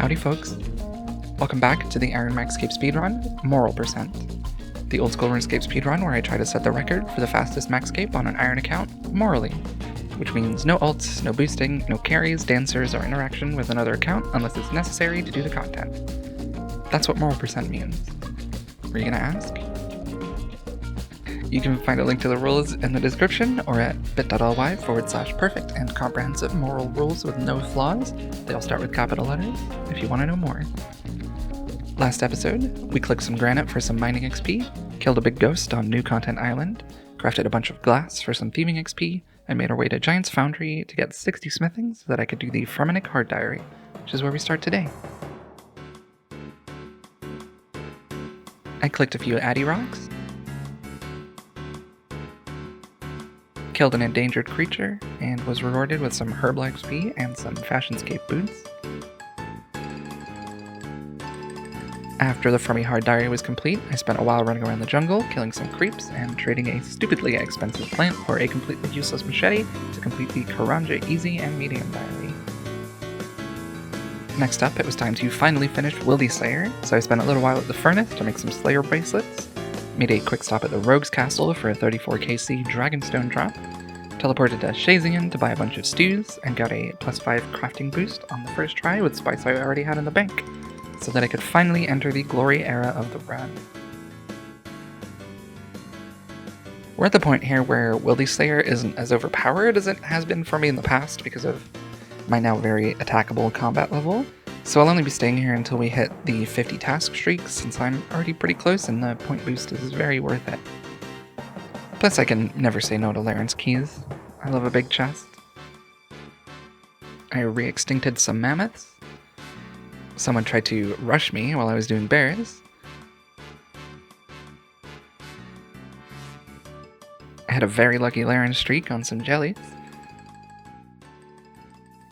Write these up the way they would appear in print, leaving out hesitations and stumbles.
Howdy folks, welcome back to the Maxcape Speedrun, Moral Percent. The Oldschool Runescape Speedrun where I try to set the record for the fastest Maxcape on an Iron account, morally. Which means no ults, no boosting, no carries, dancers, or interaction with another account unless it's necessary to do the content. That's what Moral Percent means. Were you gonna ask? You can find a link to the rules in the description or at bit.ly/perfect and comprehensive moral rules with no flaws. They all start with capital letters if you want to know more. Last episode, we clicked some granite for some mining XP, killed a big ghost on New Content Island, crafted a bunch of glass for some thieving XP, and made our way to Giant's Foundry to get 60 smithing so that I could do the Fremennik Hard Diary, which is where we start today. I clicked a few Addy Rocks, killed an endangered creature, and was rewarded with some Herbal XP and some Fashionscape boots. After the Fermi Hard Diary was complete, I spent a while running around the jungle, killing some creeps, and trading a stupidly expensive plant for a completely useless machete to complete the Karanja Easy and Medium Diary. Next up, it was time to finally finish Wildy Slayer, so I spent a little while at the furnace to make some Slayer bracelets, made a quick stop at the Rogue's Castle for a 34kc Dragonstone drop, teleported to Shazian to buy a bunch of stews, and got a +5 crafting boost on the first try with spice I already had in the bank, so that I could finally enter the glory era of the run. We're at the point here where Wildy Slayer isn't as overpowered as it has been for me in the past because of my now very attackable combat level, so I'll only be staying here until we hit the 50 task streak since I'm already pretty close and the point boost is very worth it. Plus I can never say no to Laren's keys. I love a big chest. I re-extincted some mammoths. Someone tried to rush me while I was doing bears. I had a very lucky Laren streak on some jellies.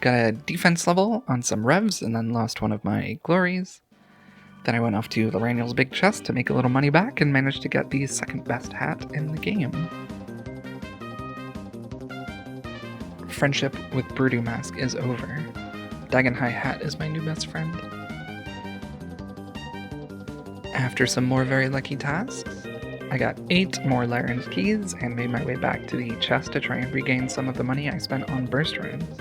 Got a defense level on some revs and then lost one of my glories. Then I went off to Loraniel's big chest to make a little money back and managed to get the second best hat in the game. Friendship with Brudu Mask is over. Dagenhai Hat is my new best friend. After some more very lucky tasks, I got 8 more Laren's keys and made my way back to the chest to try and regain some of the money I spent on burst runes.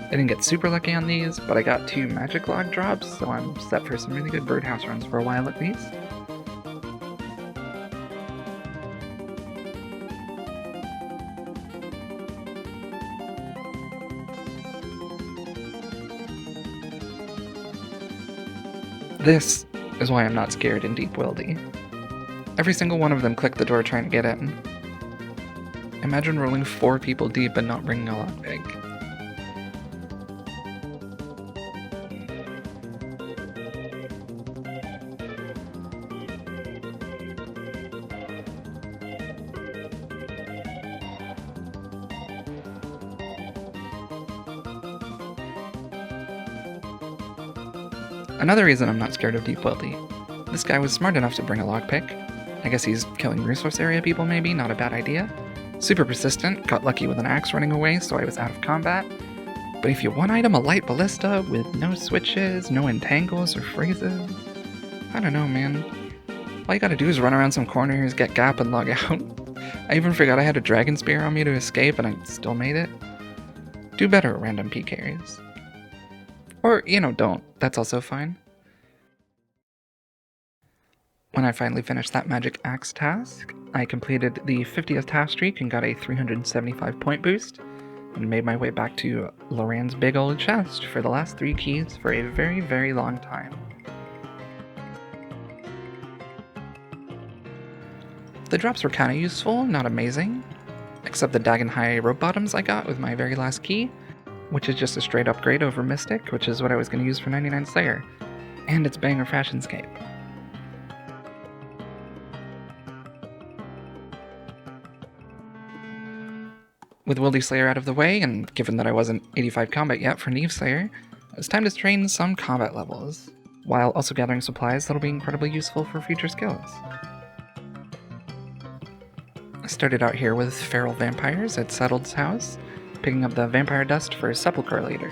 I didn't get super lucky on these, but I got 2 magic log drops, so I'm set for some really good birdhouse runs for a while at least. This is why I'm not scared in Deep Wildy. Every single one of them clicked the door trying to get in. Imagine rolling 4 people deep and not bringing a lockpick. Another reason I'm not scared of Deep Wildy. This guy was smart enough to bring a lockpick. I guess he's killing resource area people maybe, not a bad idea. Super persistent, got lucky with an axe running away so I was out of combat. But if you one-item a light ballista with no switches, no entangles or phrases, I don't know man. All you gotta do is run around some corners, get gap and log out. I even forgot I had a dragon spear on me to escape and I still made it. Do better at random PKs. Or, don't. That's also fine. When I finally finished that magic axe task, I completed the 50th task streak and got a 375 point boost, and made my way back to Loran's big old chest for the last 3 keys for a very, very long time. The drops were kinda useful, not amazing, except the Dagenhai rope bottoms I got with my very last key, which is just a straight upgrade over Mystic, which is what I was going to use for 99 Slayer, and it's banger Fashionscape. With Wildy Slayer out of the way, and given that I wasn't 85 combat yet for Neve Slayer, it was time to train some combat levels, while also gathering supplies that'll be incredibly useful for future skills. I started out here with feral vampires at Settled's house, picking up the vampire dust for Sepulchre later.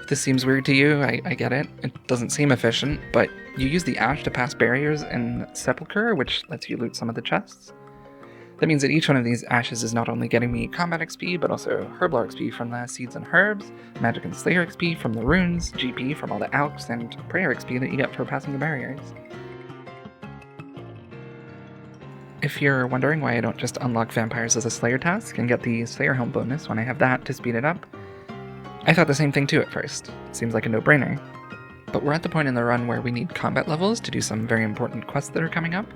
If this seems weird to you, I get it. It doesn't seem efficient, but you use the ash to pass barriers in Sepulchre, which lets you loot some of the chests. That means that each one of these ashes is not only getting me combat XP, but also herblore XP from the seeds and herbs, magic and slayer XP from the runes, GP from all the alchs, and prayer XP that you get for passing the barriers. If you're wondering why I don't just unlock vampires as a slayer task and get the slayer helm bonus when I have that to speed it up, I thought the same thing too at first. It seems like a no-brainer. But we're at the point in the run where we need combat levels to do some very important quests that are coming up,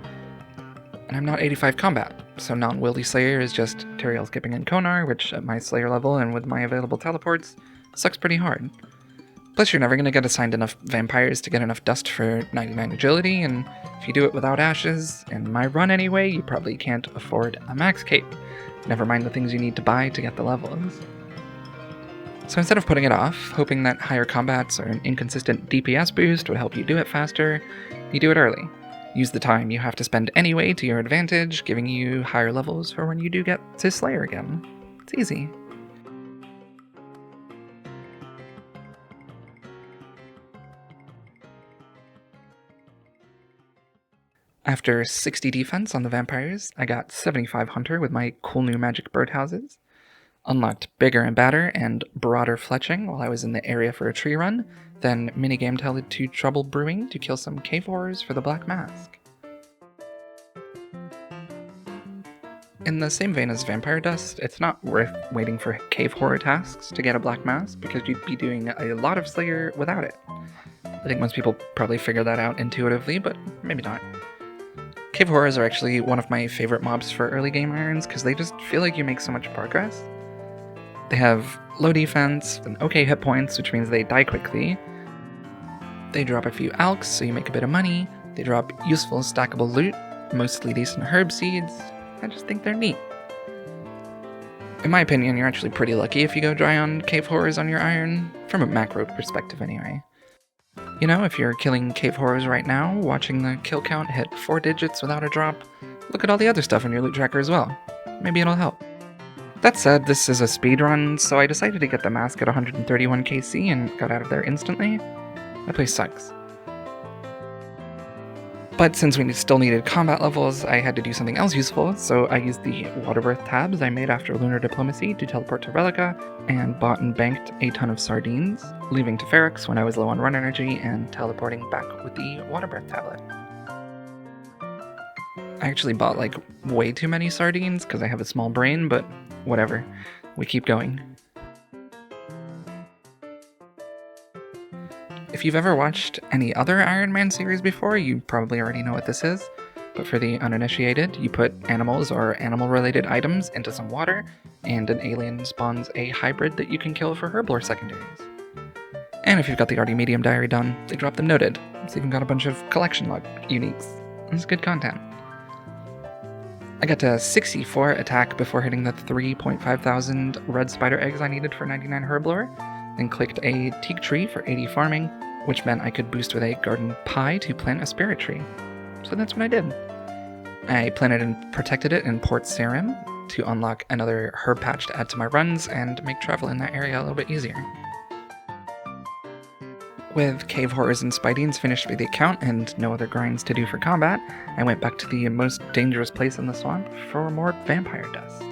and I'm not 85 combat, so non-wieldy slayer is just Teriel skipping in Konar, which at my slayer level and with my available teleports, sucks pretty hard. Plus you're never going to get assigned enough vampires to get enough dust for 99 agility, and if you do it without ashes, in my run anyway, you probably can't afford a Maxcape, never mind the things you need to buy to get the levels. So instead of putting it off, hoping that higher combats or an inconsistent DPS boost would help you do it faster, you do it early. Use the time you have to spend anyway to your advantage, giving you higher levels for when you do get to Slayer again. It's easy. After 60 defense on the vampires, I got 75 hunter with my cool new magic birdhouses. Unlocked bigger and badder and broader fletching while I was in the area for a tree run, then minigame teled to trouble brewing to kill some cave horrors for the Black Mask. In the same vein as Vampire Dust, it's not worth waiting for cave horror tasks to get a Black Mask because you'd be doing a lot of Slayer without it. I think most people probably figure that out intuitively, but maybe not. Cave horrors are actually one of my favorite mobs for early game irons because they just feel like you make so much progress. They have low defense and okay hit points, which means they die quickly. They drop a few alchs, so you make a bit of money. They drop useful stackable loot, mostly decent herb seeds. I just think they're neat. In my opinion, you're actually pretty lucky if you go dry on cave horrors on your iron, from a macro perspective anyway. You know, if you're killing cave horrors right now, watching the kill count hit 4 digits without a drop, look at all the other stuff in your loot tracker as well. Maybe it'll help. That said, this is a speedrun, so I decided to get the mask at 131 KC and got out of there instantly. That place sucks. But since we still needed combat levels, I had to do something else useful, so I used the waterbirth tabs I made after Lunar Diplomacy to teleport to Relica, and bought and banked a ton of sardines, leaving to Ferox when I was low on run energy and teleporting back with the waterbirth tablet. I actually bought like way too many sardines because I have a small brain, but whatever. We keep going. If you've ever watched any other Ironman series before, you probably already know what this is. But for the uninitiated, you put animals or animal-related items into some water, and an alien spawns a hybrid that you can kill for herblore secondaries. And if you've got the Arty Medium Diary done, they drop them noted. It's even got a bunch of collection log uniques. It's good content. I got to 64 attack before hitting the 3.5 thousand red spider eggs I needed for 99 herblore, then clicked a teak tree for 80 farming, which meant I could boost with a garden pie to plant a spirit tree. So that's what I did. I planted and protected it in Port Sarim to unlock another herb patch to add to my runs and make travel in that area a little bit easier. With cave horrors and spidings finished for the account and no other grinds to do for combat, I went back to the most dangerous place in the swamp for more vampire dust.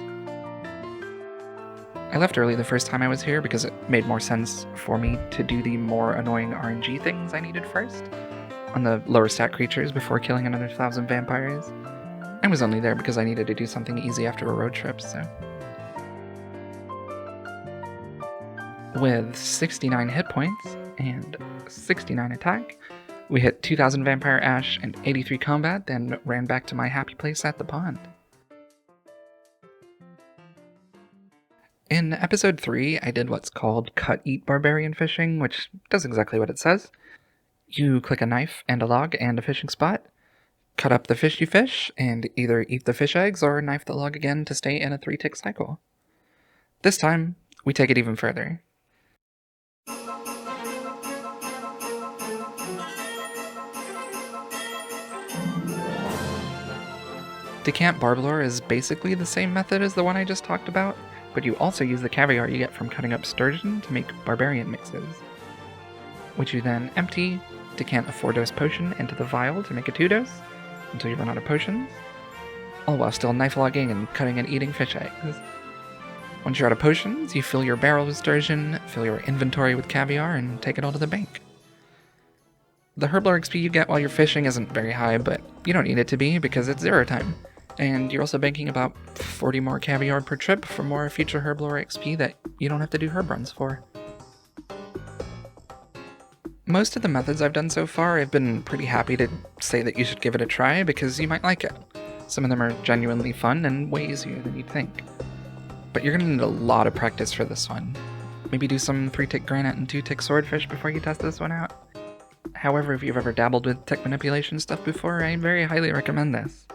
I left early the first time I was here because it made more sense for me to do the more annoying RNG things I needed first, on the lower stat creatures before killing another 1,000 vampires. I was only there because I needed to do something easy after a road trip, so. With 69 hit points and 69 attack, we hit 2,000 vampire ash and 83 combat, then ran back to my happy place at the pond. In episode 3, I did what's called cut-eat barbarian fishing, which does exactly what it says. You click a knife and a log and a fishing spot, cut up the fish you fish, and either eat the fish eggs or knife the log again to stay in a 3-tick cycle. This time, we take it even further. Decant Barblor is basically the same method as the one I just talked about, but you also use the caviar you get from cutting up sturgeon to make Barblorian mixes, which you then empty, decant a 4-dose potion into the vial to make a 2-dose, until you run out of potions, all while still knife logging and cutting and eating fish eggs. Once you're out of potions, you fill your barrel with sturgeon, fill your inventory with caviar, and take it all to the bank. The herblore XP you get while you're fishing isn't very high, but you don't need it to be because it's 0 time, and you're also banking about 40 more caviar per trip for more future herblore XP that you don't have to do herb runs for. Most of the methods I've done so far, I've been pretty happy to say that you should give it a try because you might like it. Some of them are genuinely fun and way easier than you'd think. But you're going to need a lot of practice for this one. Maybe do some 3-tick granite and 2-tick swordfish before you test this one out. However, if you've ever dabbled with tick manipulation stuff before, I very highly recommend this.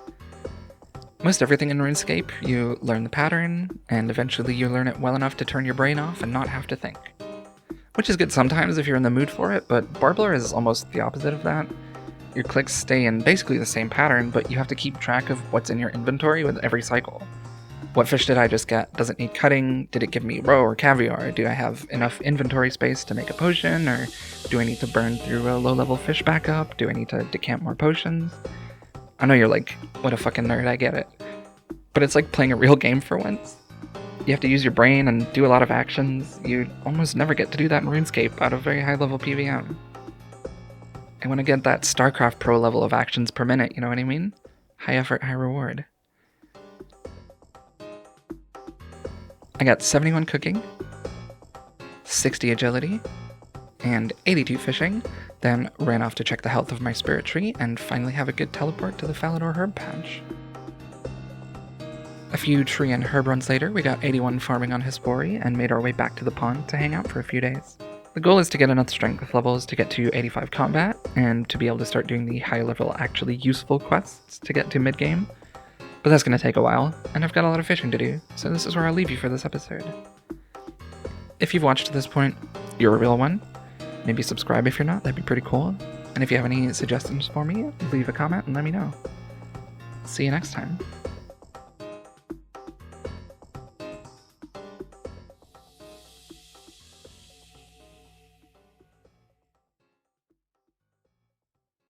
Most everything in RuneScape, you learn the pattern, and eventually you learn it well enough to turn your brain off and not have to think. Which is good sometimes if you're in the mood for it, but Barblor is almost the opposite of that. Your clicks stay in basically the same pattern, but you have to keep track of what's in your inventory with every cycle. What fish did I just get? Does it need cutting? Did it give me roe or caviar? Do I have enough inventory space to make a potion? Or do I need to burn through a low-level fish backup? Do I need to decant more potions? I know you're like, what a fucking nerd, I get it. But it's like playing a real game for once. You have to use your brain and do a lot of actions. You almost never get to do that in RuneScape out of very high-level PVM. I want to get that StarCraft Pro level of actions per minute, you know what I mean? High effort, high reward. I got 71 cooking, 60 agility, and 82 fishing, then ran off to check the health of my spirit tree, and finally have a good teleport to the Falador herb patch. A few tree and herb runs later, we got 81 farming on Hespori, and made our way back to the pond to hang out for a few days. The goal is to get enough strength levels to get to 85 combat, and to be able to start doing the high-level actually useful quests to get to mid-game. But that's going to take a while, and I've got a lot of fishing to do, so this is where I'll leave you for this episode. If you've watched to this point, you're a real one. Maybe subscribe if you're not, that'd be pretty cool. And if you have any suggestions for me, leave a comment and let me know. See you next time.